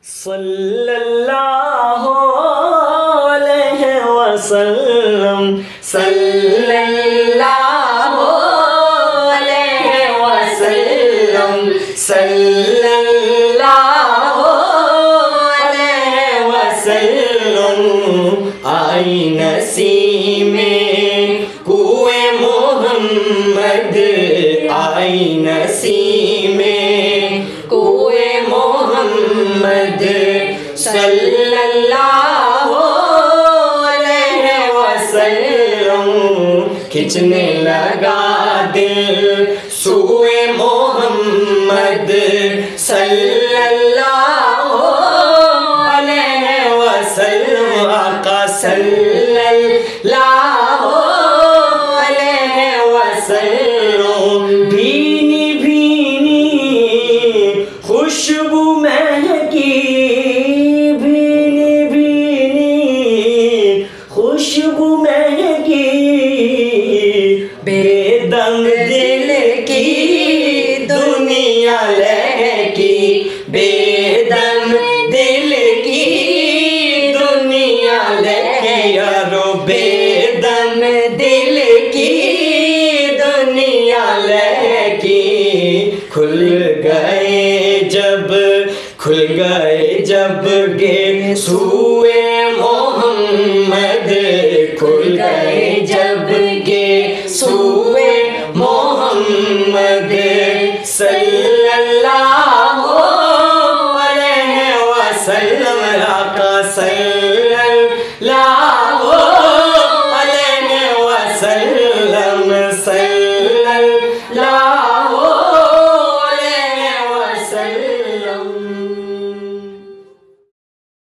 सल्लल्लाहु अलैहि वसल्लम सल्लल्लाहु अलैहि वसल्लम सल्लल्लाहु अलैहि वसल्लम। आई नसीमे कुए मोहम्मद, आई नसीमे कुए मोहम्मद सल्लल्लाहु अलैहि वसल्लम। खिंचने लगा दिल सूए मोहम्मद सल्लल्लाहु अलैहि वसल्लम। आका सल्लल्लाहु अलैहि वसल्लम। भीनी भीनी खुशबू महकी, भीनी भीनी खुशबू महकी, बेदम दिल की दुनिया लहकी, बेदम दिल की दुनिया लहकी। यारो बेदम दिल की दुनिया लहकी। खुल गए जब गे सूए मोहम्मद, खुल गए जब गे